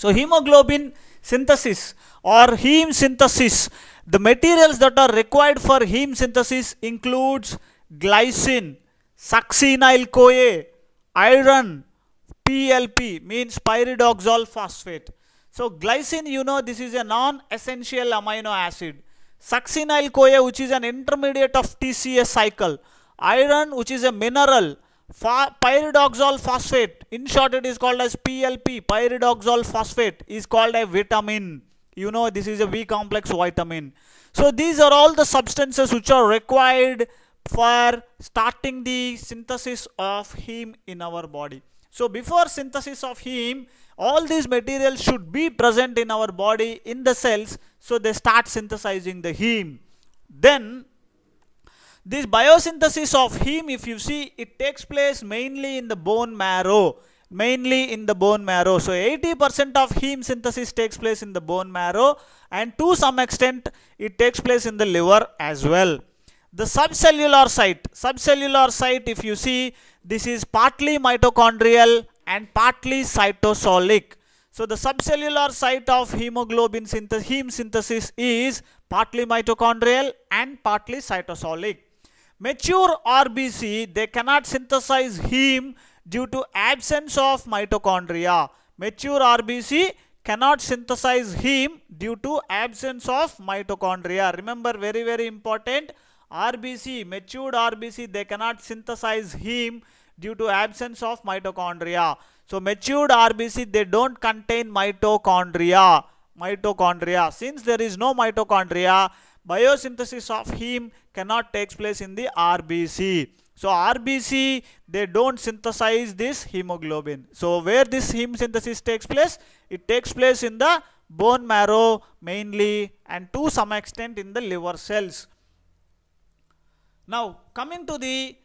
So hemoglobin synthesis or heme synthesis, the materials that are required for heme synthesis includes glycine, succinyl CoA, iron, PLP means pyridoxal phosphate. So glycine, you know, this is a non-essential amino acid. Succinyl CoA, which is an intermediate of TCA cycle. Iron, which is a mineral. Pyridoxal phosphate, in short it is called as PLP, pyridoxal phosphate is called a vitamin. You know, this is a B complex vitamin. So these are all the substances which are required for starting the synthesis of heme in our body. So before synthesis of heme, all these materials should be present in our body in the cells, so they start synthesizing the heme. Then this biosynthesis of heme, if you see, it takes place mainly in the bone marrow. Mainly in the bone marrow. So 80% of heme synthesis takes place in the bone marrow, and to some extent it takes place in the liver as well. The subcellular site, if you see, this is partly mitochondrial and partly cytosolic. So the subcellular site of heme synthesis is partly mitochondrial and partly cytosolic. Mature RBC, they cannot synthesize heme due to absence of mitochondria. Mature RBC cannot synthesize heme due to absence of mitochondria. Remember, very, very important. RBC, matured RBC, they cannot synthesize heme due to absence of mitochondria. So matured RBC, they don't contain mitochondria. Since there is no mitochondria, biosynthesis of heme cannot take place in the RBC. So RBC, they don't synthesize this hemoglobin. So where this heme synthesis takes place? It takes place in the bone marrow mainly, and to some extent in the liver cells. Now coming to the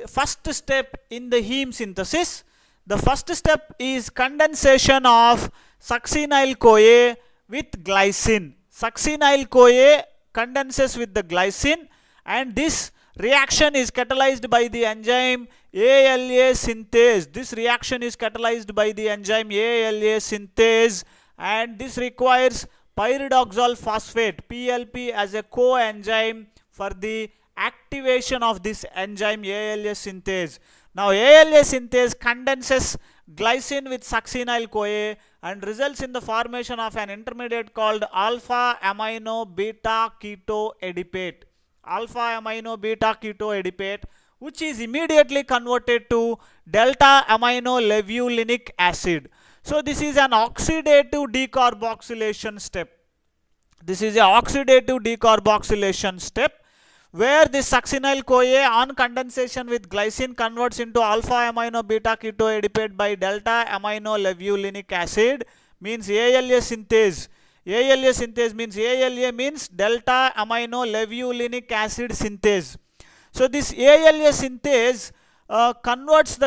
first step in the heme synthesis, the first step is condensation of succinyl CoA with glycine. Succinyl CoA condenses with the glycine, and this reaction is catalyzed by the enzyme ALA synthase. This reaction is catalyzed by the enzyme ALA synthase, and this requires pyridoxal phosphate PLP as a coenzyme for the activation of this enzyme ALA synthase. Now ALA synthase condenses glycine with succinyl CoA and results in the formation of an intermediate called alpha amino beta keto adipate. Alpha amino beta keto adipate, which is immediately converted to delta amino levulinic acid. So this is an oxidative decarboxylation step. This is a oxidative decarboxylation step where this succinyl CoA on condensation with glycine converts into alpha amino beta keto adipate by delta amino levulinic acid, means ALA synthase. ALA synthase means ALA means delta amino levulinic acid synthase. So this ALA synthase catalyzes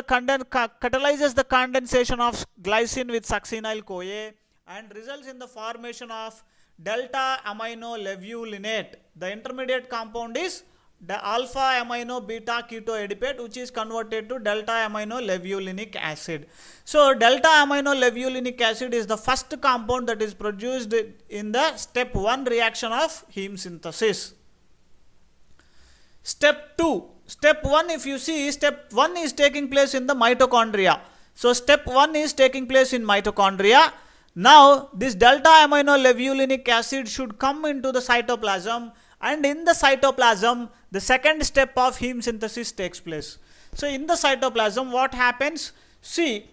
the condensation of glycine with succinyl CoA and results in the formation of delta amino levulinate. The intermediate compound is the alpha amino beta keto adipate, which is converted to delta amino levulinic acid. So delta amino levulinic acid is the first compound that is produced in the step 1 reaction of heme synthesis. Step 2. Step 1, if you see, step 1 is taking place in the mitochondria. So step 1 is taking place in mitochondria. Now this delta amino levulinic acid should come into the cytoplasm, and in the cytoplasm the second step of heme synthesis takes place. So in the cytoplasm what happens? See,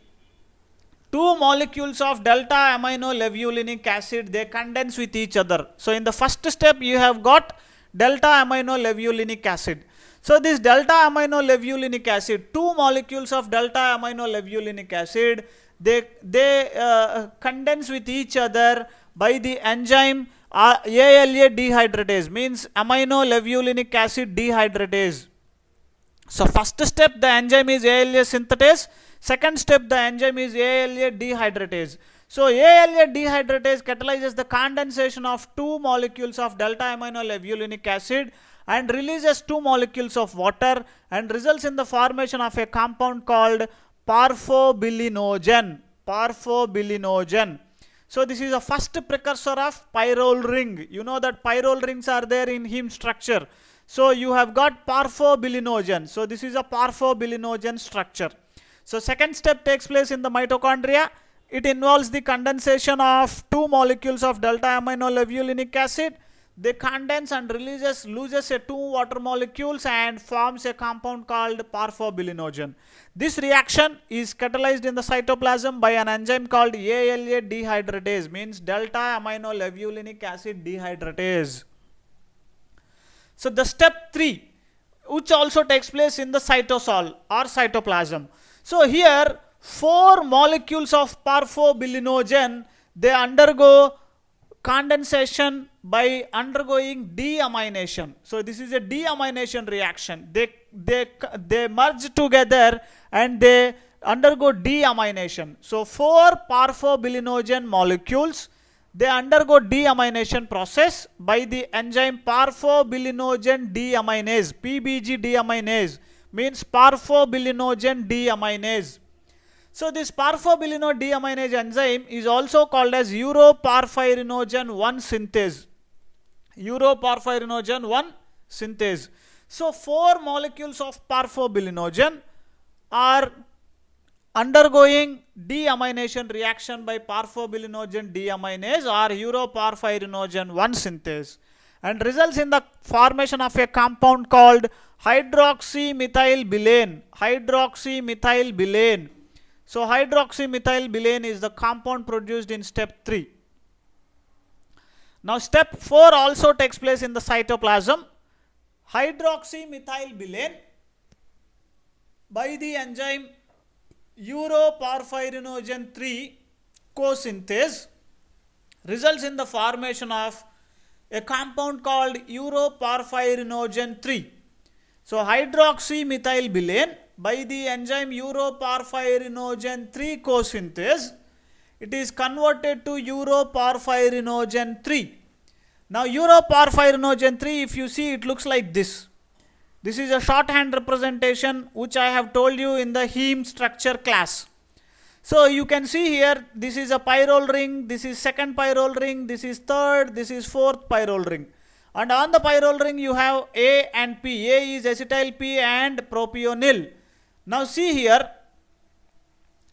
two molecules of delta amino levulinic acid, they condense with each other. So in the first step you have got delta amino levulinic acid. So this delta amino levulinic acid, two molecules of delta amino levulinic acid, they condense with each other by the enzyme ALA dehydratase, means amino levulinic acid dehydratase. So first step the enzyme is ALA synthetase, second step the enzyme is ALA dehydratase. So ALA dehydratase catalyzes the condensation of two molecules of delta amino levulinic acid and releases two molecules of water and results in the formation of a compound called parfobilinogen. So this is a first precursor of pyrrole ring. You know that pyrrole rings are there in heme structure. So you have got parfobilinogen. So this is a parfobilinogen structure. So second step takes place in the mitochondria. It involves the condensation of two molecules of delta aminolevulinic acid. They condense and loses a two water molecules and forms a compound called parfobilinogen. This reaction is catalyzed in the cytoplasm by an enzyme called ALA dehydratase, means delta aminolevulinic acid dehydratase. So the step 3, which also takes place in the cytosol or cytoplasm. So here 4 molecules of parfobilinogen, they undergo condensation by undergoing deamination. So this is a deamination reaction. They merge together and they undergo deamination. So 4 parfobilinogen molecules, they undergo deamination process by the enzyme parfobilinogen deaminase, PBG deaminase, means parfobilinogen deaminase. So this parfobilino deaminase enzyme is also called as uroparphyrinogen 1 synthase. Uroparphyrinogen 1 synthase. So 4 molecules of parfobilinogen are undergoing deamination reaction by parfobilinogen deaminase or uroparphyrinogen 1 synthase, and results in the formation of a compound called hydroxymethylbilane. Hydroxymethylbilane. So hydroxymethylbilane is the compound produced in step 3. Now step 4 also takes place in the cytoplasm. Hydroxymethylbilane by the enzyme uroparphyrinogen 3 co-synthase results in the formation of a compound called uroparphyrinogen 3. So hydroxymethylbilane by the enzyme uroparphyrinogen 3 co-synthase, it is converted to uroparphyrinogen 3. Now uroparphyrinogen 3, if you see, it looks like this. This is a shorthand representation which I have told you in the heme structure class. So you can see here, this is a pyrrole ring, this is second pyrrole ring, this is third, this is fourth pyrrole ring. And on the pyrrole ring you have A and P. A is acetyl P and propionyl. Now see here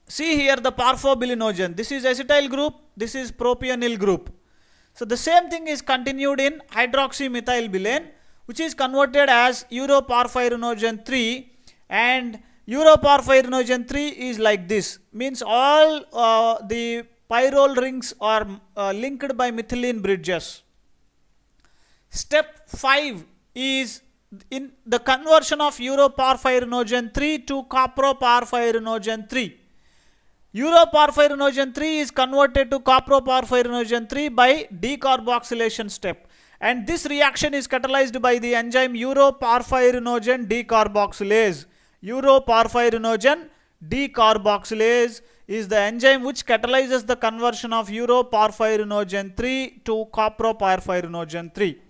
the parfobilinogen. This is acetyl group, this is propionyl group. So the same thing is continued in hydroxymethylbilane, which is converted as uroparphyrinogen 3, and uroparphyrinogen 3 is like this, means all the pyrrole rings are linked by methylene bridges. Step 5 is in the conversion of uroparphyrinogen 3 to coproparphyrinogen 3. Uroparphyrinogen 3 is converted to coproparphyrinogen 3 by decarboxylation step, and this reaction is catalyzed by the enzyme uroparphyrinogen decarboxylase. Uroparphyrinogen decarboxylase is the enzyme which catalyzes the conversion of uroparphyrinogen 3 to coproparphyrinogen 3.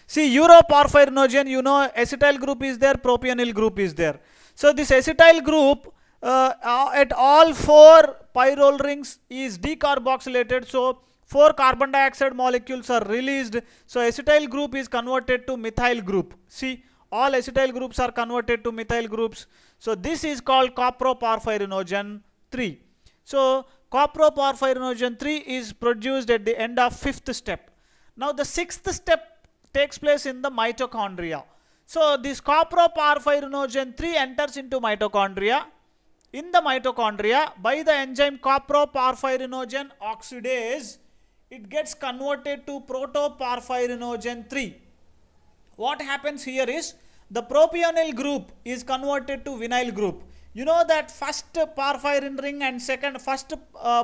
See, uroparphyrinogen, you know, acetyl group is there, propionyl group is there. So this acetyl group at all 4 pyrrole rings is decarboxylated, so 4 carbon dioxide molecules are released. So acetyl group is converted to methyl group. See, all acetyl groups are converted to methyl groups. So this is called coproparphyrinogen 3. So coproparphyrinogen 3 is produced at the end of 5th step. Now the 6th step takes place in the mitochondria. So this coproparphyrinogen 3 enters into mitochondria. In the mitochondria, by the enzyme coproparphyrinogen oxidase, it gets converted to protoparphyrinogen 3. What happens here is, the propionyl group is converted to vinyl group. You know that first parphyrin ring and first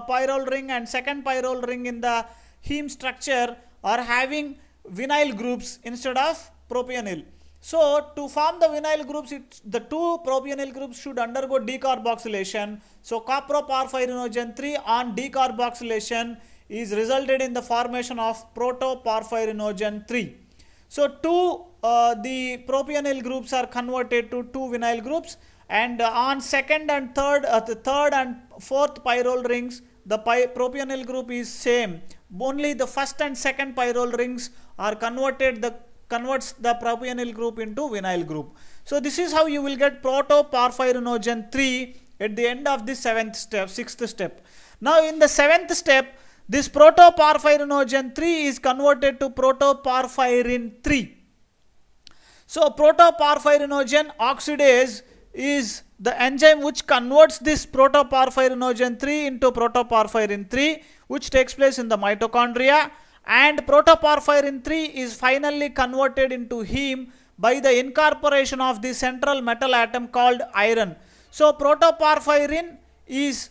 pyrrole ring and second pyrrole ring in the heme structure are having vinyl groups instead of propionyl. So to form the vinyl groups, the 2 propionyl groups should undergo decarboxylation. So coproparphyrinogen 3 on decarboxylation is resulted in the formation of protoparphyrinogen 3. So the propionyl groups are converted to 2 vinyl groups, and on second and third and fourth pyrrole rings, the propionyl group is same. Only the first and second pyrrole rings are converts the propionyl group into vinyl group. So this is how you will get protoporphyrinogen 3 at the end of the sixth step. Now in the seventh step, this protoporphyrinogen 3 is converted to protoporphyrin 3. So protoporphyrinogen oxidase is the enzyme which converts this protoporphyrinogen 3 into protoporphyrin 3, which takes place in the mitochondria, and protoporphyrin 3 is finally converted into heme by the incorporation of the central metal atom called iron. So protoporphyrin is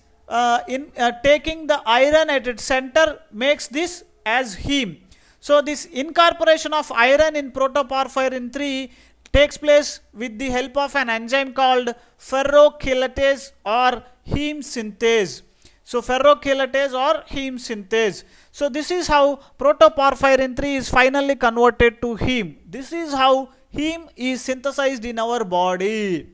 taking the iron at its center, makes this as heme. So this incorporation of iron in protoporphyrin 3 takes place with the help of an enzyme called ferrochelatase or heme synthase. So ferrochelatase or heme synthase. So this is how protoporphyrin 3 is finally converted to heme. This is how heme is synthesized in our body.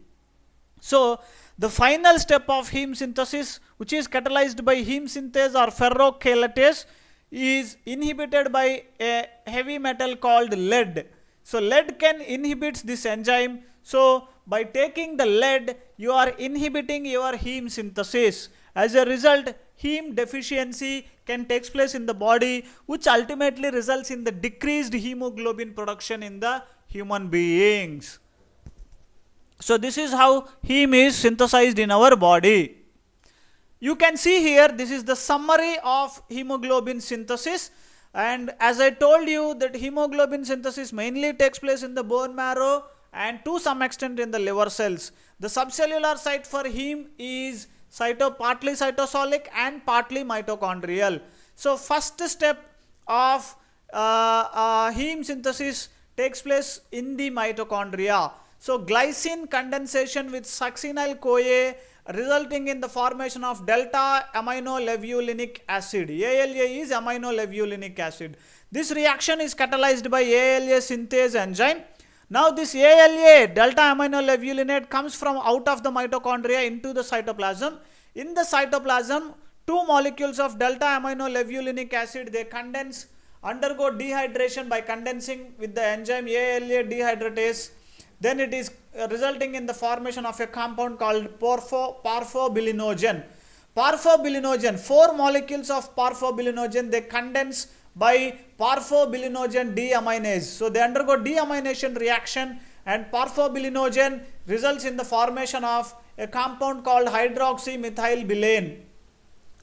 So the final step of heme synthesis, which is catalyzed by heme synthase or ferrochelatase, is inhibited by a heavy metal called lead. So lead can inhibit this enzyme. So by taking the lead, you are inhibiting your heme synthesis. As a result, heme deficiency can take place in the body, which ultimately results in the decreased hemoglobin production in the human beings. So this is how heme is synthesized in our body. You can see here, this is the summary of hemoglobin synthesis, and as I told you that hemoglobin synthesis mainly takes place in the bone marrow and to some extent in the liver cells. The subcellular site for heme is partly cytosolic and partly mitochondrial. So first step of heme synthesis takes place in the mitochondria. So glycine condensation with succinyl-CoA resulting in the formation of delta aminolevulinic acid. ALA is aminolevulinic acid. This reaction is catalyzed by ALA synthase enzyme. Now this ALA, delta aminolevulinate, comes from out of the mitochondria into the cytoplasm. In the cytoplasm, two molecules of delta aminolevulinic acid, they undergo dehydration by condensing with the enzyme ALA dehydratase. Then it is resulting in the formation of a compound called parphobilinogen. Parphobilinogen, 4 molecules of parphobilinogen, they condense by parphobilinogen deaminase. So they undergo deamination reaction, and parphobilinogen results in the formation of a compound called hydroxymethylbilane.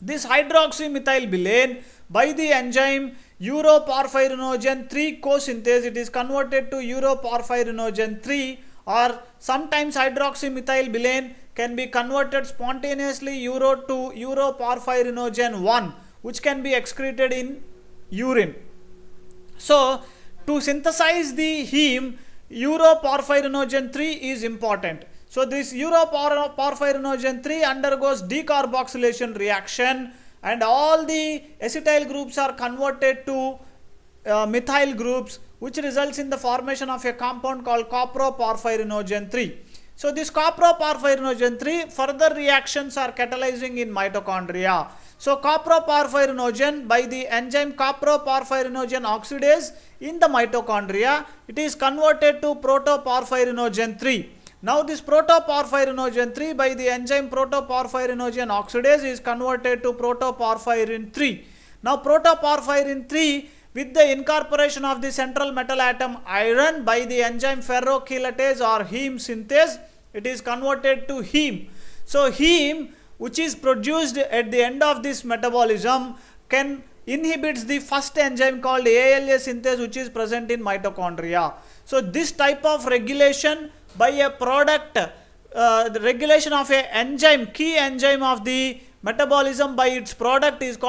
This hydroxymethylbilane, by the enzyme uroporphyrinogen 3 co-synthase, it is converted to uroporphyrinogen 3, or sometimes hydroxymethylbilane can be converted spontaneously to uroporphyrinogen 1, which can be excreted in urine. So to synthesize the heme, uroporphyrinogen 3 is important. So this uroporphyrinogen 3 undergoes decarboxylation reaction, and all the acetyl groups are converted to methyl groups, which results in the formation of a compound called coproporphyrinogen 3. So this coproporphyrinogen 3, further reactions are catalyzing in mitochondria. So coproporphyrinogen, by the enzyme coproporphyrinogen oxidase in the mitochondria, it is converted to protoporphyrinogen 3. Now this protoporphyrinogen 3 by the enzyme protoporphyrinogen oxidase is converted to protoporphyrin 3. Now protoporphyrin 3, with the incorporation of the central metal atom iron by the enzyme ferrochelatase or heme synthase, it is converted to heme. So heme, which is produced at the end of this metabolism, can inhibits the first enzyme called ALA synthase, which is present in mitochondria. So this type of regulation by a product, the regulation of a enzyme, key enzyme of the metabolism by its product is called